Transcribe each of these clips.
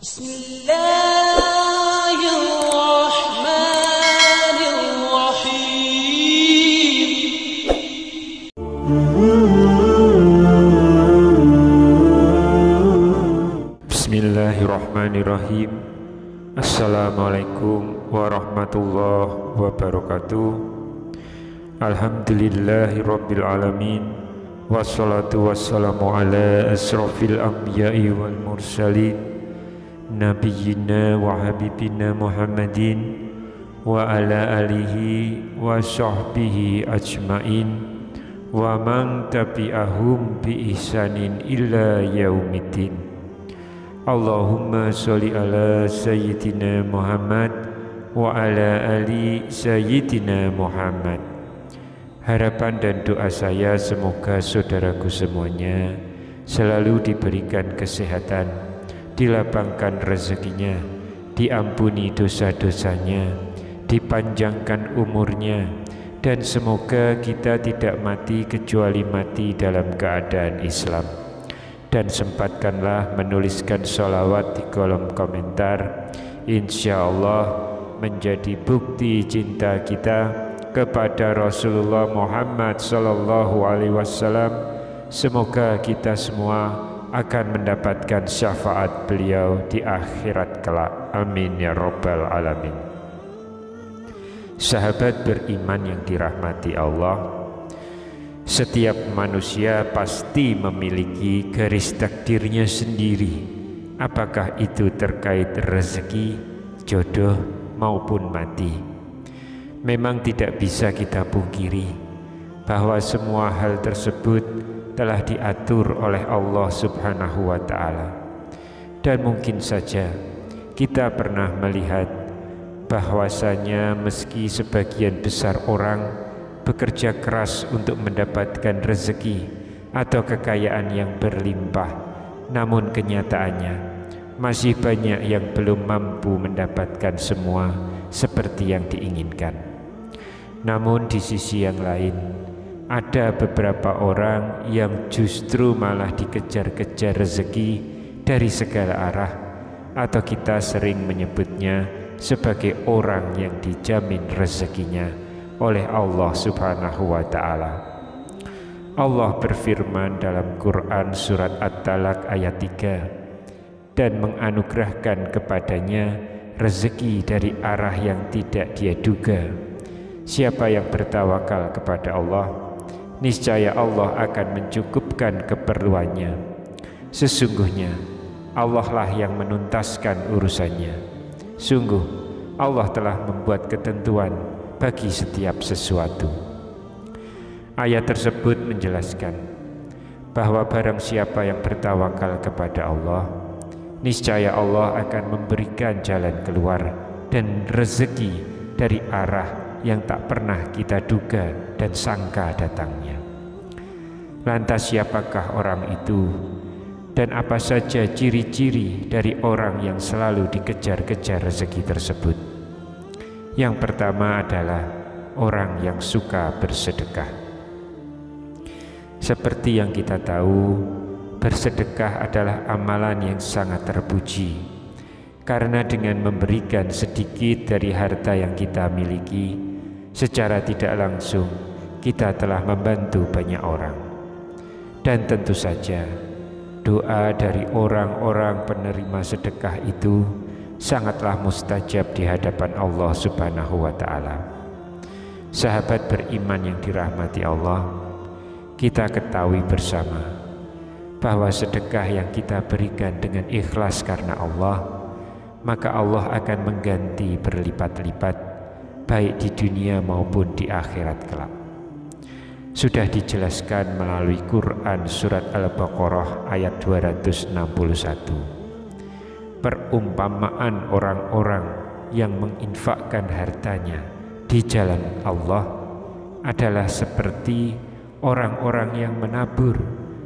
Bismillahirrahmanirrahim. Bismillahirrahmanirrahim. Assalamualaikum warahmatullahi wabarakatuh. Alhamdulillahirabbil alamin. Wassalatu wassalamu ala asrofil anbiya'i wal mursalin nabiyyina wa habibina Muhammadin wa ala alihi wa sahbihi ajmain wa man tabi'ahum bi ihsanin illa yaumiddin. Allahumma sholli ala sayyidina Muhammad wa ala ali sayyidina Muhammad. Harapan dan doa saya semoga saudaraku semuanya selalu diberikan kesehatan, dilapangkan rezekinya, diampuni dosa-dosanya, dipanjangkan umurnya, dan semoga kita tidak mati kecuali mati dalam keadaan Islam. Dan sempatkanlah menuliskan sholawat di kolom komentar, insya Allah menjadi bukti cinta kita kepada Rasulullah Muhammad sallallahu alaihi wasallam. Semoga kita semua akan mendapatkan syafaat beliau di akhirat kelak. Amin ya rabbal alamin. Sahabat beriman yang dirahmati Allah, setiap manusia pasti memiliki garis takdirnya sendiri, apakah itu terkait rezeki, jodoh maupun mati. Memang tidak bisa kita pungkiri bahwa semua hal tersebut telah diatur oleh Allah Subhanahu wa Ta'ala. Dan mungkin saja kita pernah melihat bahwasanya meski sebagian besar orang bekerja keras untuk mendapatkan rezeki atau kekayaan yang berlimpah, namun kenyataannya masih banyak yang belum mampu mendapatkan semua seperti yang diinginkan. Namun di sisi yang lain, ada beberapa orang yang justru malah dikejar-kejar rezeki dari segala arah, atau kita sering menyebutnya sebagai orang yang dijamin rezekinya oleh Allah Subhanahu wa Ta'ala. Allah berfirman dalam Quran surat At-Talaq ayat 3, dan menganugerahkan kepadanya rezeki dari arah yang tidak dia duga. Siapa yang bertawakal kepada Allah, niscaya Allah akan mencukupkan keperluannya. Sesungguhnya Allah lah yang menuntaskan urusannya. Sungguh Allah telah membuat ketentuan bagi setiap sesuatu. Ayat tersebut menjelaskan bahwa barang siapa yang bertawakal kepada Allah, niscaya Allah akan memberikan jalan keluar dan rezeki dari arah yang tak pernah kita duga dan sangka datangnya. Lantas siapakah orang itu, dan apa saja ciri-ciri dari orang yang selalu dikejar-kejar rezeki tersebut? Yang pertama adalah orang yang suka bersedekah. Seperti yang kita tahu, bersedekah adalah amalan yang sangat terpuji, karena dengan memberikan sedikit dari harta yang kita miliki, secara tidak langsung kita telah membantu banyak orang. Dan tentu saja doa dari orang-orang penerima sedekah itu sangatlah mustajab di hadapan Allah Subhanahu wa Ta'ala. Sahabat beriman yang dirahmati Allah, kita ketahui bersama bahwa sedekah yang kita berikan dengan ikhlas karena Allah, maka Allah akan mengganti berlipat-lipat baik di dunia maupun di akhirat kelak. Sudah dijelaskan melalui Quran surat Al-Baqarah ayat 261. Perumpamaan orang-orang yang menginfakkan hartanya di jalan Allah adalah seperti orang-orang yang menabur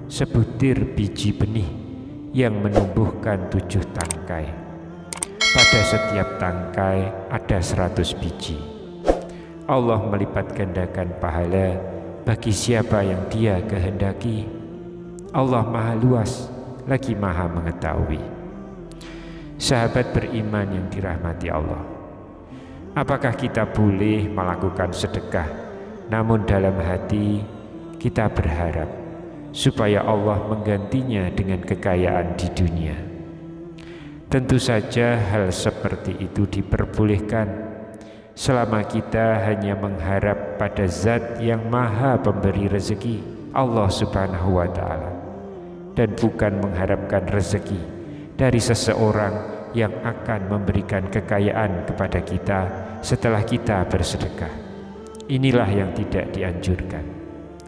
sebutir biji benih yang menumbuhkan 7 tangkai. Pada setiap tangkai ada 100 biji. Allah melipat gandakan pahala bagi siapa yang Dia kehendaki. Allah Maha Luas lagi Maha Mengetahui. Sahabat beriman yang dirahmati Allah, apakah kita boleh melakukan sedekah, namun dalam hati kita berharap supaya Allah menggantinya dengan kekayaan di dunia? Tentu saja hal seperti itu diperbolehkan selama kita hanya mengharap pada Zat yang Maha Pemberi rezeki, Allah Subhanahu wa Ta'ala, dan bukan mengharapkan rezeki dari seseorang yang akan memberikan kekayaan kepada kita setelah kita bersedekah. Inilah yang tidak dianjurkan.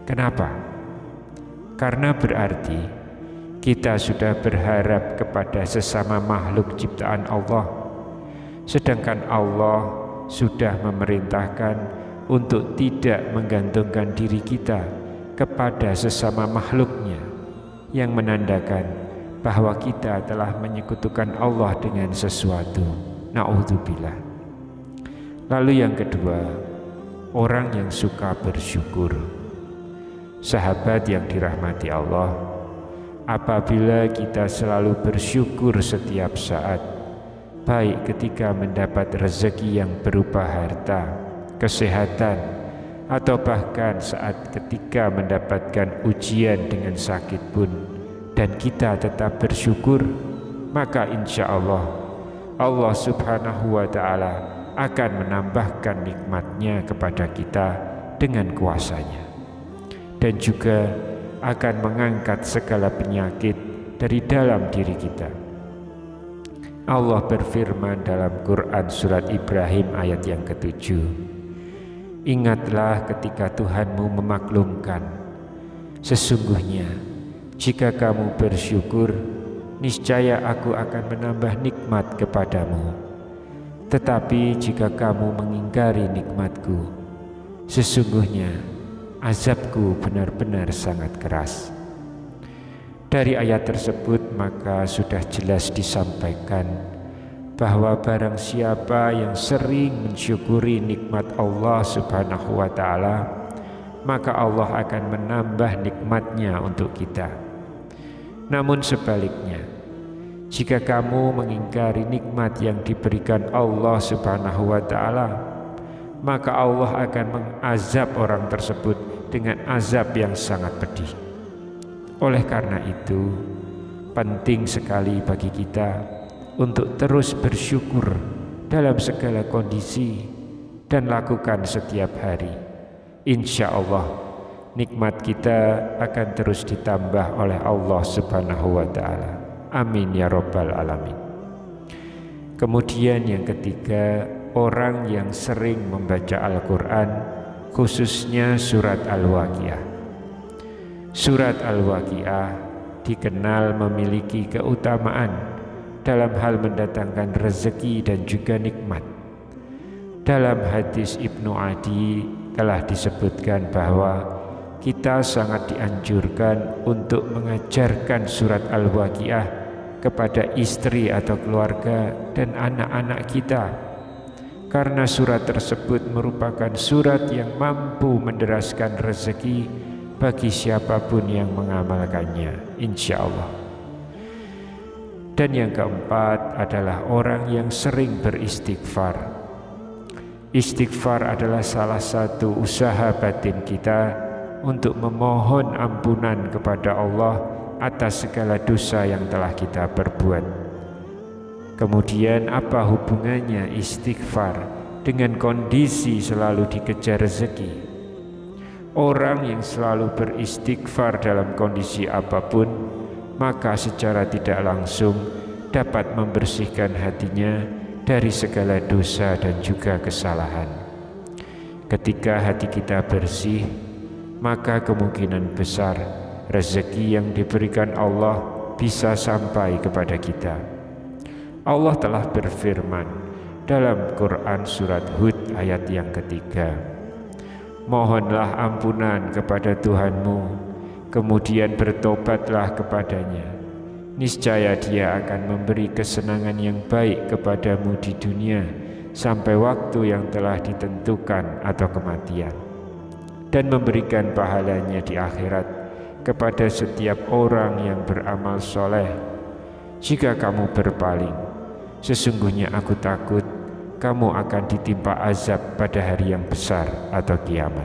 Kenapa? Karena berarti kita sudah berharap kepada sesama makhluk ciptaan Allah, sedangkan Allah sudah memerintahkan untuk tidak menggantungkan diri kita kepada sesama makhluknya, yang menandakan bahwa kita telah menyekutukan Allah dengan sesuatu. Na'udzubillah. Lalu yang kedua, orang yang suka bersyukur. Sahabat yang dirahmati Allah, apabila kita selalu bersyukur setiap saat, baik ketika mendapat rezeki yang berupa harta, kesehatan, atau bahkan saat ketika mendapatkan ujian dengan sakit pun, dan kita tetap bersyukur, maka insya Allah Allah Subhanahu wa Ta'ala akan menambahkan nikmatnya kepada kita dengan kuasanya, dan juga akan mengangkat segala penyakit dari dalam diri kita. Allah berfirman dalam Quran surat Ibrahim ayat yang ke-7, ingatlah ketika Tuhanmu memaklumkan, sesungguhnya jika kamu bersyukur, niscaya aku akan menambah nikmat kepadamu. Tetapi jika kamu mengingkari nikmatku, sesungguhnya azabku benar-benar sangat keras. Dari ayat tersebut maka sudah jelas disampaikan bahwa barang siapa yang sering mensyukuri nikmat Allah Subhanahu wa Ta'ala, maka Allah akan menambah nikmatnya untuk kita. Namun sebaliknya, jika kamu mengingkari nikmat yang diberikan Allah Subhanahu wa Ta'ala, maka Allah akan mengazab orang tersebut dengan azab yang sangat pedih. Oleh karena itu, penting sekali bagi kita untuk terus bersyukur dalam segala kondisi dan lakukan setiap hari. Insya Allah nikmat kita akan terus ditambah oleh Allah Subhanahu wa Ta'ala. Amin ya Rabbal Alamin. Kemudian yang ketiga, orang yang sering membaca Al-Quran, khususnya surat Al-Waqiah. Surat Al-Waqiah dikenal memiliki keutamaan dalam hal mendatangkan rezeki dan juga nikmat. Dalam hadis Ibnu Adi telah disebutkan bahwa kita sangat dianjurkan untuk mengajarkan surat Al-Waqiah kepada istri atau keluarga dan anak-anak kita, karena surat tersebut merupakan surat yang mampu menderaskan rezeki bagi siapapun yang mengamalkannya, insya Allah. Dan yang keempat adalah orang yang sering beristighfar. Istighfar adalah salah satu usaha batin kita untuk memohon ampunan kepada Allah atas segala dosa yang telah kita perbuat. Kemudian apa hubungannya istighfar dengan kondisi selalu dikejar rezeki? Orang yang selalu beristighfar dalam kondisi apapun, maka secara tidak langsung dapat membersihkan hatinya dari segala dosa dan juga kesalahan. Ketika hati kita bersih, maka kemungkinan besar rezeki yang diberikan Allah bisa sampai kepada kita. Allah telah berfirman dalam Quran surat Hud ayat yang ketiga, mohonlah ampunan kepada Tuhanmu, kemudian bertobatlah kepadanya. Niscaya Dia akan memberi kesenangan yang baik kepadamu di dunia sampai waktu yang telah ditentukan atau kematian, dan memberikan pahalanya di akhirat kepada setiap orang yang beramal soleh. Jika kamu berpaling, sesungguhnya aku takut kamu akan ditimpa azab pada hari yang besar atau kiamat.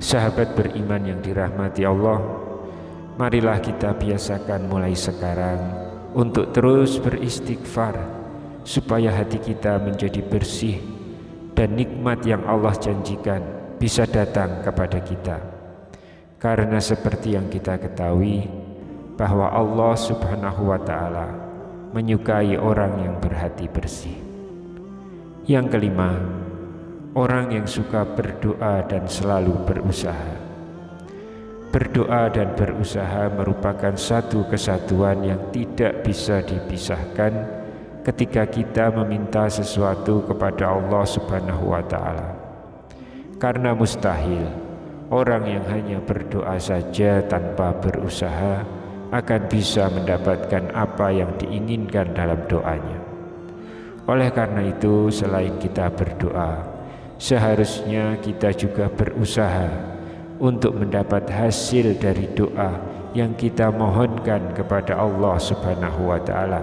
Sahabat beriman yang dirahmati Allah, marilah kita biasakan mulai sekarang untuk terus beristighfar supaya hati kita menjadi bersih dan nikmat yang Allah janjikan bisa datang kepada kita. Karena seperti yang kita ketahui bahwa Allah Subhanahu wa ta'ala menyukai orang yang berhati bersih. Yang kelima, orang yang suka berdoa dan selalu berusaha. Berdoa dan berusaha merupakan satu kesatuan yang tidak bisa dipisahkan ketika kita meminta sesuatu kepada Allah Subhanahu wa ta'ala. Karena mustahil orang yang hanya berdoa saja tanpa berusaha akan bisa mendapatkan apa yang diinginkan dalam doanya. Oleh karena itu, selain kita berdoa, seharusnya kita juga berusaha untuk mendapat hasil dari doa yang kita mohonkan kepada Allah Subhanahu wa ta'ala.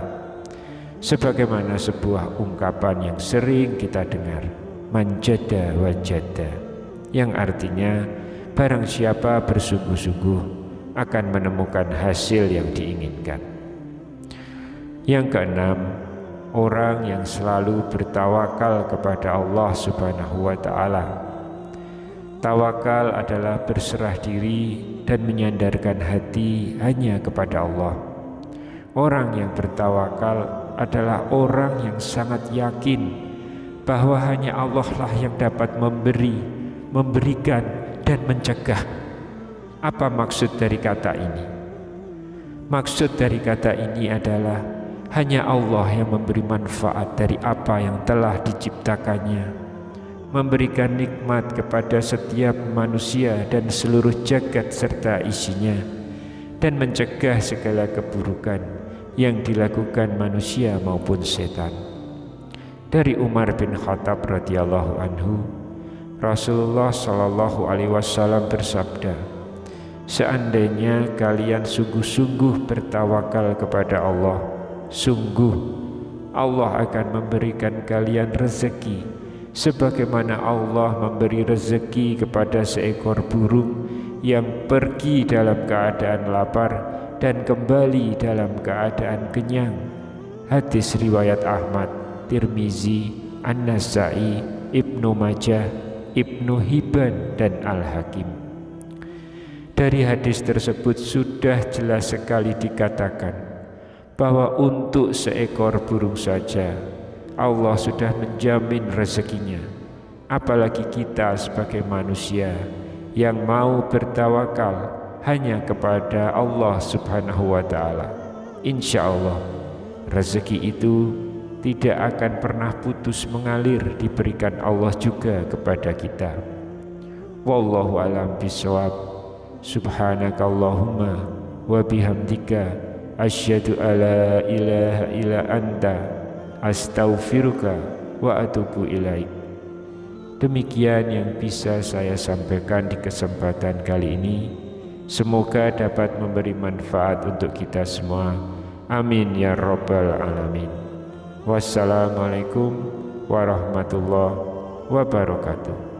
Sebagaimana sebuah ungkapan yang sering kita dengar, manjada wajada, yang artinya barang siapa bersungguh-sungguh akan menemukan hasil yang diinginkan. Yang keenam, orang yang selalu bertawakal kepada Allah Subhanahu wa ta'ala. Tawakal adalah berserah diri dan menyandarkan hati hanya kepada Allah. Orang yang bertawakal adalah orang yang sangat yakin bahwa hanya Allah lah yang dapat memberi, memberikan, dan mencegah. Apa maksud dari kata ini? Maksud dari kata ini adalah hanya Allah yang memberi manfaat dari apa yang telah diciptakannya, memberikan nikmat kepada setiap manusia dan seluruh jagat serta isinya, dan mencegah segala keburukan yang dilakukan manusia maupun setan. Dari Umar bin Khattab radhiyallahu anhu, Rasulullah shallallahu alaihi wasallam bersabda, seandainya kalian sungguh-sungguh bertawakal kepada Allah, sungguh Allah akan memberikan kalian rezeki sebagaimana Allah memberi rezeki kepada seekor burung yang pergi dalam keadaan lapar dan kembali dalam keadaan kenyang. Hadis riwayat Ahmad, Tirmizi, An-Nasai, Ibnu Majah, Ibnu Hibban, dan Al-Hakim. Dari hadis tersebut sudah jelas sekali dikatakan bahwa untuk seekor burung saja Allah sudah menjamin rezekinya, apalagi kita sebagai manusia yang mau bertawakal hanya kepada Allah Subhanahu wa ta'ala. Insya Allah rezeki itu tidak akan pernah putus mengalir, diberikan Allah juga kepada kita. Wallahu a'lam bishawab. Subhanakallahumma wa bihamdika asyhadu alla ilaha illa anta astaghfiruka wa atubu ilaik. Demikian yang bisa saya sampaikan di kesempatan kali ini. Semoga dapat memberi manfaat untuk kita semua. Amin ya rabbal alamin. Wassalamualaikum warahmatullahi wabarakatuh.